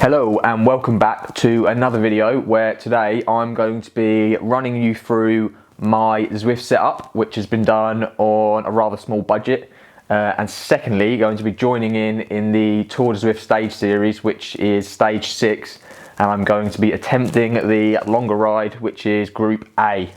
Hello and welcome back to another video where today I'm going to be running you through my Zwift setup, which has been done on a rather small budget, and secondly going to be joining in the Tour de Zwift stage series, which is stage 6, and I'm going to be attempting the longer ride, which is Group A.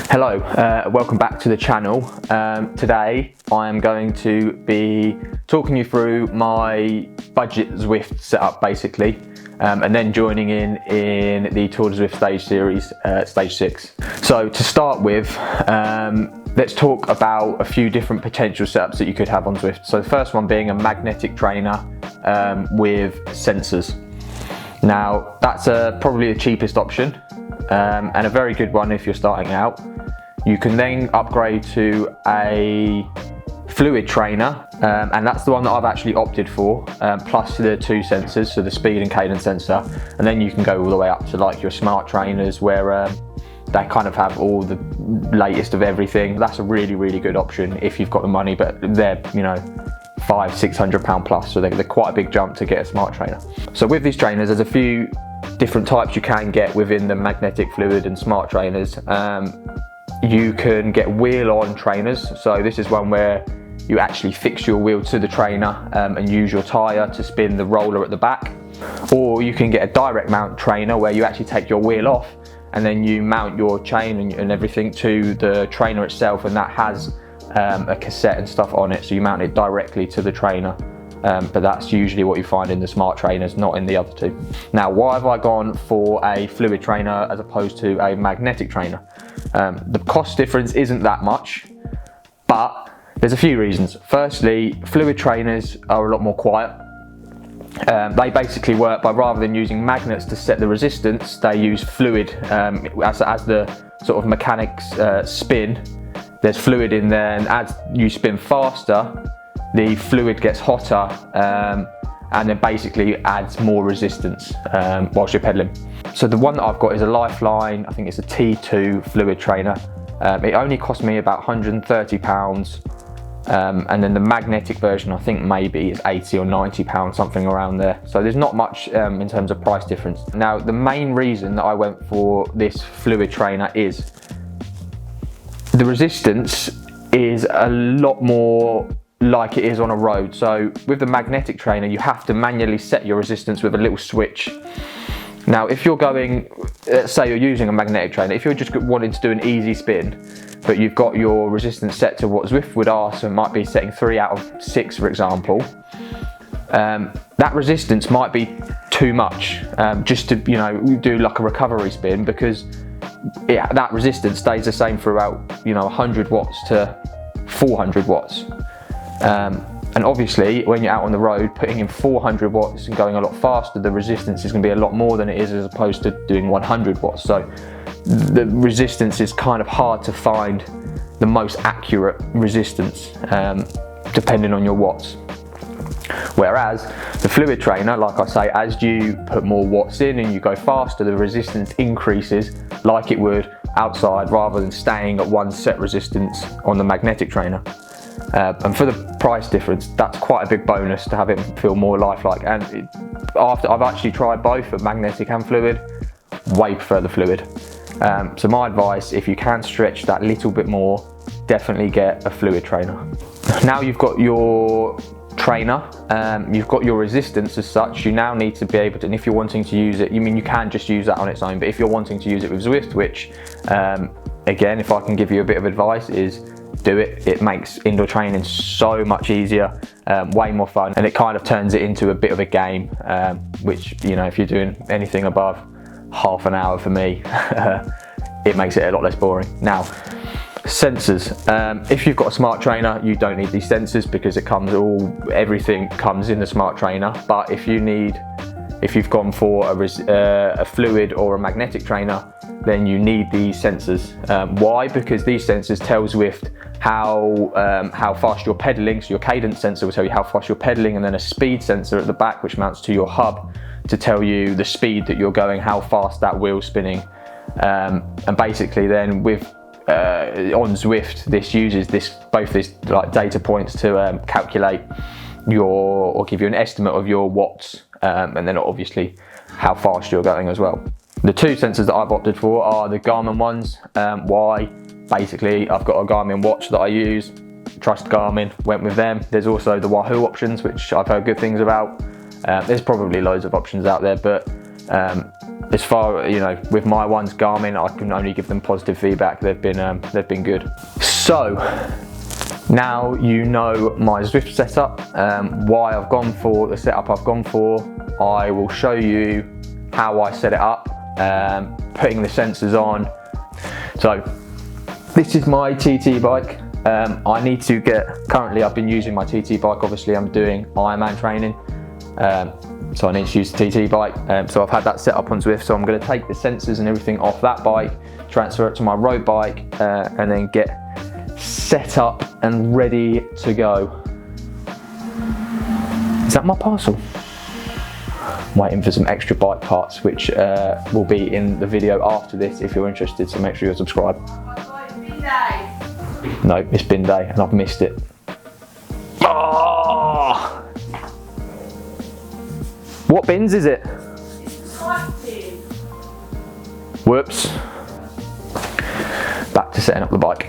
Hello, welcome back to the channel. Today I am going to be talking you through my budget Zwift setup basically, and then joining in the Tour de Zwift stage series, stage 6. So to start with, let's talk about a few different potential setups that you could have on Zwift. So the first one being a magnetic trainer with sensors. Now that's probably the cheapest option, and a very good one if you're starting out. You can then upgrade to a fluid trainer, and that's the one that I've actually opted for, plus the 2 sensors, so the speed and cadence sensor, and then you can go all the way up to like your smart trainers where they kind of have all the latest of everything. That's a really good option if you've got the money, but they're, £500-600 plus, so they're quite a big jump to get a smart trainer. So with these trainers, there's a few different types you can get within the magnetic, fluid and smart trainers. You can get wheel-on trainers, so this is one where you actually fix your wheel to the trainer and use your tyre to spin the roller at the back. Or you can get a direct mount trainer where you actually take your wheel off and then you mount your chain and everything to the trainer itself, and that has a cassette and stuff on it, so you mount it directly to the trainer. But that's usually what you find in the smart trainers, not in the other two. Now, why have I gone for a fluid trainer as opposed to a magnetic trainer? The cost difference isn't that much, but there's a few reasons. Firstly, fluid trainers are a lot more quiet. They basically work by, rather than using magnets to set the resistance, they use fluid as the sort of mechanics spin. There's fluid in there, and as you spin faster, the fluid gets hotter, and then basically adds more resistance whilst you're pedaling. So the one that I've got is a Lifeline, I think it's a T2 fluid trainer. It only cost me about £130, and then the magnetic version I think maybe is £80 or £90, something around there. So there's not much in terms of price difference. Now the main reason that I went for this fluid trainer is the resistance is a lot more like it is on a road. So with the magnetic trainer, you have to manually set your resistance with a little switch. Now if you're going, let's say you're using a magnetic trainer, if you're just wanting to do an easy spin, but you've got your resistance set to what Zwift would ask, so it might be setting 3 out of 6 for example, that resistance might be too much just to do like a recovery spin, because that resistance stays the same throughout 100 watts to 400 watts. And obviously when you're out on the road putting in 400 watts and going a lot faster, the resistance is going to be a lot more than it is as opposed to doing 100 watts. So the resistance is kind of hard to find the most accurate resistance depending on your watts. Whereas the fluid trainer, like I say, as you put more watts in and you go faster, the resistance increases like it would outside, rather than staying at one set resistance on the magnetic trainer. And for the price difference, that's quite a big bonus to have it feel more lifelike. And after I've actually tried both, the magnetic and fluid, way prefer the fluid. So my advice, if you can stretch that little bit more, definitely get a fluid trainer. Now you've got your trainer, you've got your resistance as such, you now need to be able to, and if you're wanting to use it, you can just use that on its own, but if you're wanting to use it with Zwift, which again, if I can give you a bit of advice, is do it. It makes indoor training so much easier, way more fun, and it kind of turns it into a bit of a game, which if you're doing anything above half an hour, for me it makes it a lot less boring. Now sensors, if you've got a smart trainer, you don't need these sensors because everything comes in the smart trainer. But if you've gone for a fluid or a magnetic trainer, then you need these sensors. Why? Because these sensors tell Zwift how fast you're pedaling. So your cadence sensor will tell you how fast you're pedaling, and then a speed sensor at the back which mounts to your hub to tell you the speed that you're going, how fast that wheel's spinning. And basically then with on Zwift, this uses both these like data points to calculate or give you an estimate of your watts, and then obviously how fast you're going as well. The two sensors that I've opted for are the Garmin ones. Why? Basically, I've got a Garmin watch that I use, trust Garmin, went with them. There's also the Wahoo options, which I've heard good things about. There's probably loads of options out there, but as far, with my ones, Garmin, I can only give them positive feedback. They've been good. So now you know my Zwift setup, why I've gone for the setup I've gone for. I will show you how I set it up, putting the sensors on. So this is my TT bike. Currently I've been using my TT bike, obviously I'm doing Ironman training. So I need to use the TT bike. So I've had that set up on Zwift, so I'm going to take the sensors and everything off that bike, transfer it to my road bike, and then get set up and ready to go. Is that my parcel? I'm waiting for some extra bike parts, which will be in the video after this if you're interested, so make sure you're subscribed. It's bin day. No, it's bin day and I've missed it. Oh! What bins is it? It's the bike bin. Whoops. Back to setting up the bike.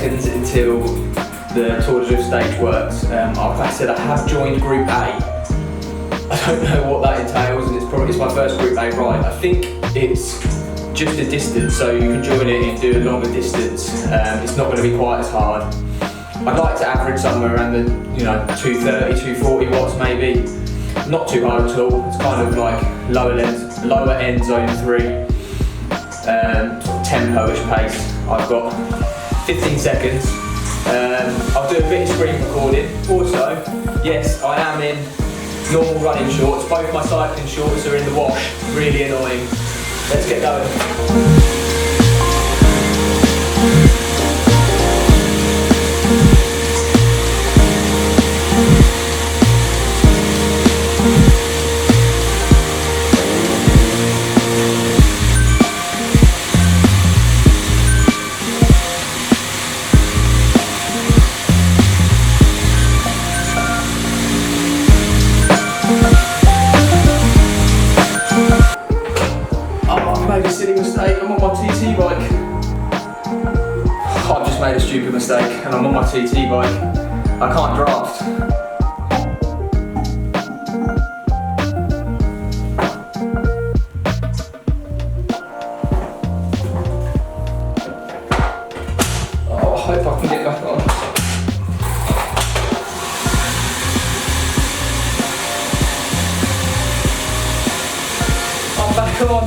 Until the Tour de Zwift stage works. Like I said, I have joined Group A. I don't know what that entails, and it's my first Group A ride. I think it's just a distance, so you can join it and do a longer distance. It's not going to be quite as hard. I'd like to average somewhere around the 230, 240 watts maybe. Not too hard at all. It's kind of like lower end zone 3, tempo-ish pace. I've got 15 seconds. I'll do a bit of screen recording. Also, yes, I am in normal running shorts. Both my cycling shorts are in the wash. Really annoying. Let's get going. I'm on my TT bike. I've just made a stupid mistake and I'm on my TT bike. I can't draft. Oh, I hope I can get back on. I'm back on.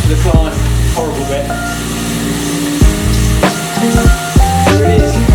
to the climb, horrible bit. There it is.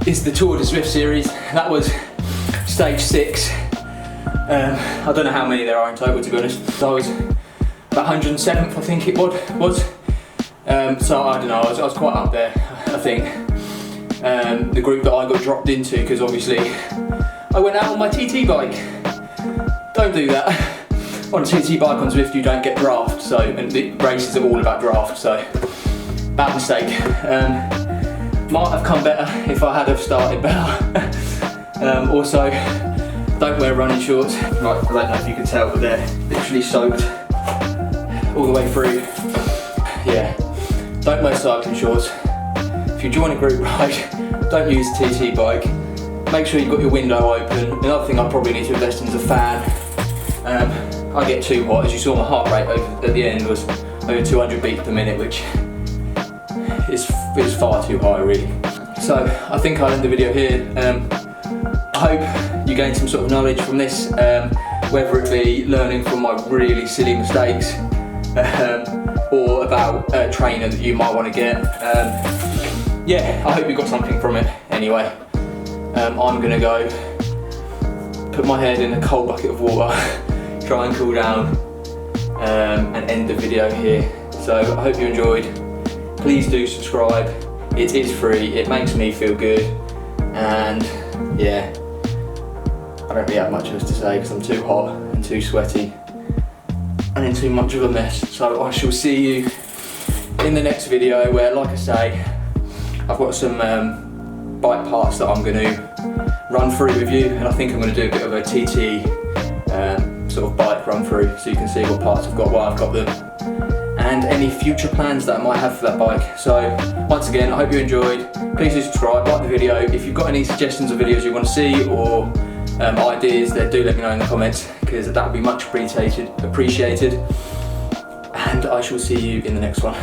Is the Tour de Zwift series. That was stage 6. I don't know how many there are in total, to be honest. So I was about 107th, I think it was. So I don't know, I was quite up there, I think. The group that I got dropped into, because obviously I went out on my TT bike. Don't do that. On a TT bike on Zwift you don't get draft, so, and the races are all about draft, so bad mistake. Might have come better if I had have started better. Also, don't wear running shorts. Right, I don't know if you can tell, but they're literally soaked all the way through. Yeah, don't wear cycling shorts. If you join a group ride, don't use a TT bike. Make sure you've got your window open. Another thing I probably need to invest in is a fan. I get too hot. As you saw, my heart rate at the end was over 200 beats per minute, which is far too high, really. So I think I'll end the video here. I hope you gained some sort of knowledge from this, whether it be learning from my really silly mistakes or about a trainer that you might want to get. Yeah, I hope you got something from it anyway. I'm gonna go put my head in a cold bucket of water, try and cool down, and end the video here. So I hope you enjoyed. Please do subscribe. It is free, it makes me feel good, and yeah, I don't really have much else to say because I'm too hot and too sweaty and in too much of a mess. So I shall see you in the next video where, like I say, I've got some bike parts that I'm going to run through with you, and I think I'm going to do a bit of a TT sort of bike run through so you can see what parts I've got, why I've got them, and any future plans that I might have for that bike. So once again, I hope you enjoyed. Please do subscribe, like the video. If you've got any suggestions of videos you want to see, or ideas, then do let me know in the comments, because that would be much appreciated. And I shall see you in the next one.